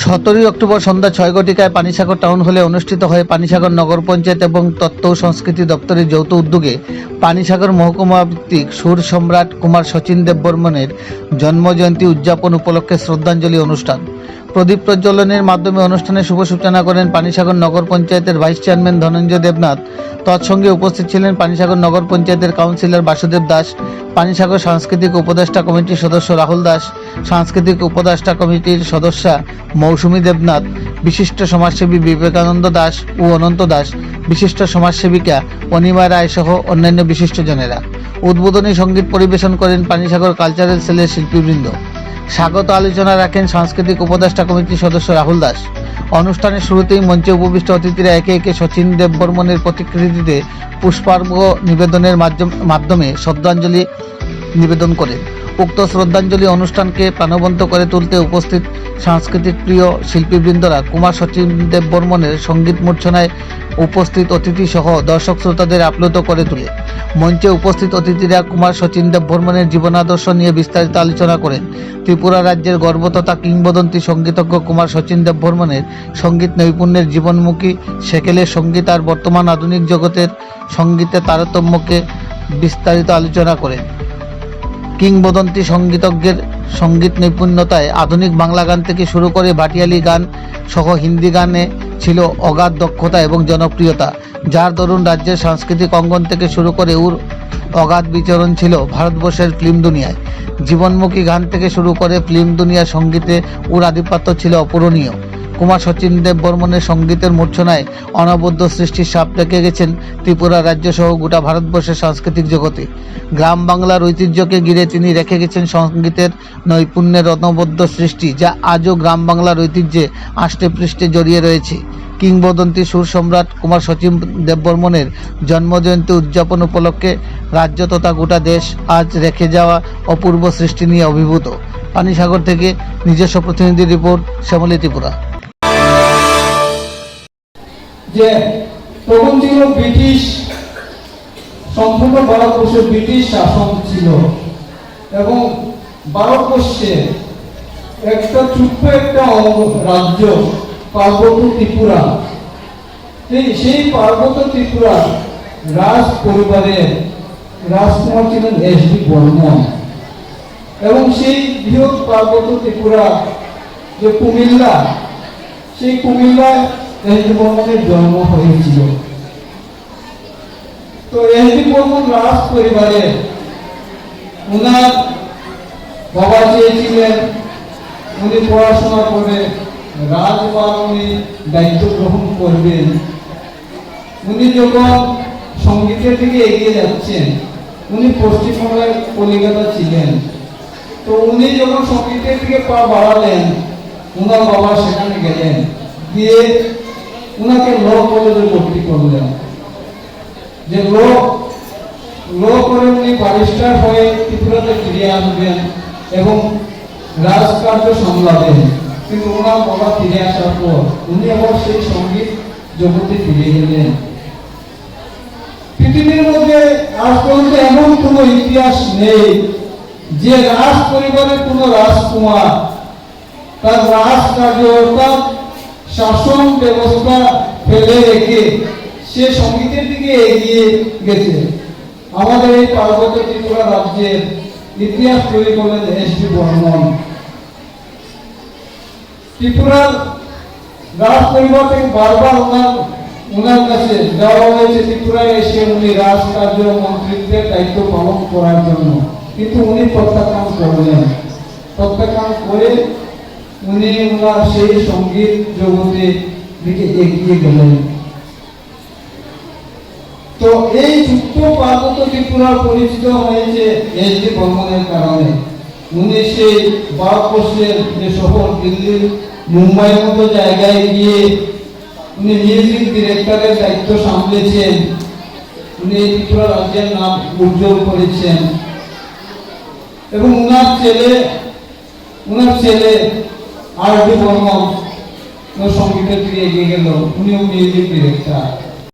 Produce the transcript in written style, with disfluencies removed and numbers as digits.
17 October সন্ধ্যা 6 ঘটিকায় Panisagar town হলে অনুষ্ঠিত হয় পানিসাগর নগর পঞ্চায়েত এবং তথ্য ও সংস্কৃতি দপ্তরের যৌথ উদ্যোগে পানিসাগর মহকুমা ভিত্তিক সুর সম্রাট কুমার শচীন দেববর্মনের জন্মজয়ন্তী উদযাপন উপলক্ষে শ্রদ্ধাঞ্জলি অনুষ্ঠান। প্রদীপ প্রজ্বলনের মাধ্যমে অনুষ্ঠানের শুভ সূচনা করেন পানিসাগর নগর পঞ্চায়েতের ভাইস চেয়ারম্যান ধনঞ্জয় দেবনাথ। তৎসঙ্গে উপস্থিত ছিলেন পানিসাগর নগর পঞ্চায়েতের কাউন্সিলর বাসুদেব দাস, পানিসাগর সাংস্কৃতিক উপদেষ্টা কমিটির সদস্য রাহুল দাস, সাংস্কৃতিক উপদেষ্টা কমিটির সদস্যা মৌসুমী দেবনাথ, বিশিষ্ট সমাজসেবী বিবেকানন্দ দাস ও অনন্ত দাস, বিশিষ্ট সমাজসেবিকা অনিমা রায় সহ অন্যান্য বিশিষ্টজনেরা। উদ্বোধনী সঙ্গীত পরিবেশন করেন পানিসাগর কালচারাল সেলের শিল্পীবৃন্দ। স্বাগত আলোচনা রাখেন সাংস্কৃতিক উপদেষ্টা কমিটির সদস্য রাহুল দাস। অনুষ্ঠানের শুরুতেই মঞ্চে উপবিষ্ট অতিথিরা একে একে শচীন দেববর্মনের প্রতিকৃতিতে পুষ্পার্ঘ্য নিবেদনের মাধ্যমে শ্রদ্ধাঞ্জলি নিবেদন করেন। উক্ত শ্রদ্ধাঞ্জলি অনুষ্ঠানকে প্রাণবন্ত করে তুলতে উপস্থিত সাংস্কৃতিক প্রিয় শিল্পীবৃন্দরা কুমার শচীন দেববর্মনের সঙ্গীত মূর্ছনায় উপস্থিত অতিথি সহ দর্শক শ্রোতাদের আপ্লুত করে তোলে। মঞ্চে উপস্থিত অতিথিরা কুমার শচীন দেববর্মনের জীবনাদর্শ নিয়ে বিস্তারিত আলোচনা করেন। ত্রিপুরা রাজ্যের গর্ব তথা কিংবদন্তি সঙ্গীতজ্ঞ কুমার শচীন দেববর্মনের সঙ্গীত নৈপুণ্যের জীবনমুখী সেকেলের সঙ্গীত আর বর্তমান আধুনিক জগতের সঙ্গীতের তারতম্যকে বিস্তারিত আলোচনা করেন। কিংবদন্তি সঙ্গীতজ্ঞের সঙ্গীত নৈপুণ্যতায় আধুনিক বাংলা গান থেকে শুরু করে ভাটিয়ালি গান সহ হিন্দি গানে ছিল অগাধ দক্ষতা এবং জনপ্রিয়তা, যার দরুন রাজ্যের সাংস্কৃতিক অঙ্গন থেকে শুরু করে ওর অগাধ বিচরণ ছিল ভারতবর্ষের ফিল্ম দুনিয়ায়। জীবনমুখী গান থেকে শুরু করে ফিল্ম দুনিয়ার সঙ্গীতে ওর আধিপত্য ছিল অপূরণীয়। কুমার শচীন দেববর্মনের সঙ্গীতের মূর্ছনায় অনবদ্য সৃষ্টির ছাপ রেখে গেছেন ত্রিপুরা রাজ্য সহ গোটা ভারতবর্ষের সাংস্কৃতিক জগতে। গ্রাম বাংলার ঐতিহ্যকে ঘিরে তিনি রেখে গেছেন সঙ্গীতের নৈপুণ্যের অনবদ্য সৃষ্টি, যা আজও গ্রাম বাংলার ঐতিহ্যে আষ্টে পৃষ্ঠে জড়িয়ে রয়েছে। কিংবদন্তি সুর সম্রাট কুমার শচীন দেববর্মনের জন্মজয়ন্তী উদযাপন উপলক্ষে রাজ্য তথা গোটা দেশ আজ রেখে যাওয়া অপূর্ব সৃষ্টি নিয়ে অভিভূত। পানিসাগর থেকে নিজস্ব প্রতিনিধি রিপোর্ট, শ্যামলী ত্রিপুরা। যে তখন ছিল ব্রিটিশ, সম্পূর্ণ ভারতবর্ষে ব্রিটিশ শাসন ছিল এবং ভারতবর্ষে একটা ছোট্ট একটা রাজ্য পার্বত্য ত্রিপুরা, সেই পার্বত্য ত্রিপুরা রাজ পরিবারের রাজকুমার ছিলেন এস.ডি. বর্মন এবং সেই বৃহৎ পার্বত্য ত্রিপুরা যে কুমিল্লা, সেই কুমিল্লায় এস.ডি. বর্মনের জন্ম হয়েছিল। তো এস.ডি. বর্মন রাজ পরিবারের ওনার বাবা চেয়েছিলেন উনি পড়াশোনা করে রাজবার উনি দায়িত্ব গ্রহণ করবেন। উনি যখন সঙ্গীতের দিকে এগিয়ে যাচ্ছেন, উনি পশ্চিমবঙ্গের কলিকাতা ছিলেন, তো উনি যখন সঙ্গীতের দিকে পা বাড়ালেন, ওনার বাবা সেখানে গেলেন, গিয়ে উনাকে ল কলেজে ভর্তি করলেন, যে ল করে উনি ব্যারিস্টার হয়ে ত্রিপুরাতে ফিরে আসবেন এবং রাজকার্য সামলাবেন। কিন্তু ওনার বাবা ফিরে আসার পর উনি আবার সেই সঙ্গীত জগতে ফিরে গেলেন। পৃথিবীর মধ্যে আজ পর্যন্ত এমন কোনো ইতিহাস নেই যে রাজ পরিবারের কোন রাজকুমার তার রাজকার্য অর্থাৎ শাসন ব্যবস্থা ফেলে রেখে সে সঙ্গীতের দিকে এগিয়ে গেছে। আমাদের এই পার্বত্য ত্রিপুরা রাজ্যের ইতিহাস তৈরি করলেন এস.ডি. বর্মন। ত্রিপুরার রাজ পরিবার থেকে বারবার ওনার কাছে যাওয়া হয়েছে ত্রিপুরায় এসে উনি রাজকার্য মন্ত্রিত্বের দায়িত্ব পালন করার জন্য, কিন্তু উনি প্রত্যাখ্যান করলেন। প্রত্যাখ্যান করে উনি ওনার সেই সঙ্গীত জগতে দিকে এগিয়ে গেলেন। তো এই ছোট্ট পার্বত্য ত্রিপুরা পরিচিত হয়েছে এস.ডি. বর্মনের কারণে। উনি সেই ভারতবর্ষের যে শহর দিল্লি, মুম্বাইয়ের মতো জায়গায় গিয়ে উনি মিউজিক ডিরেক্টরের দায়িত্ব সামলেছেন। উনি ত্রিপুরা রাজ্যের নাম উজ্জ্বল করেছেন এবং উনার ছেলে আর.ডি. বর্মন সঙ্গীতের দিকে এগিয়ে গেল, উনিও মিউজিক ডিরেক্টর।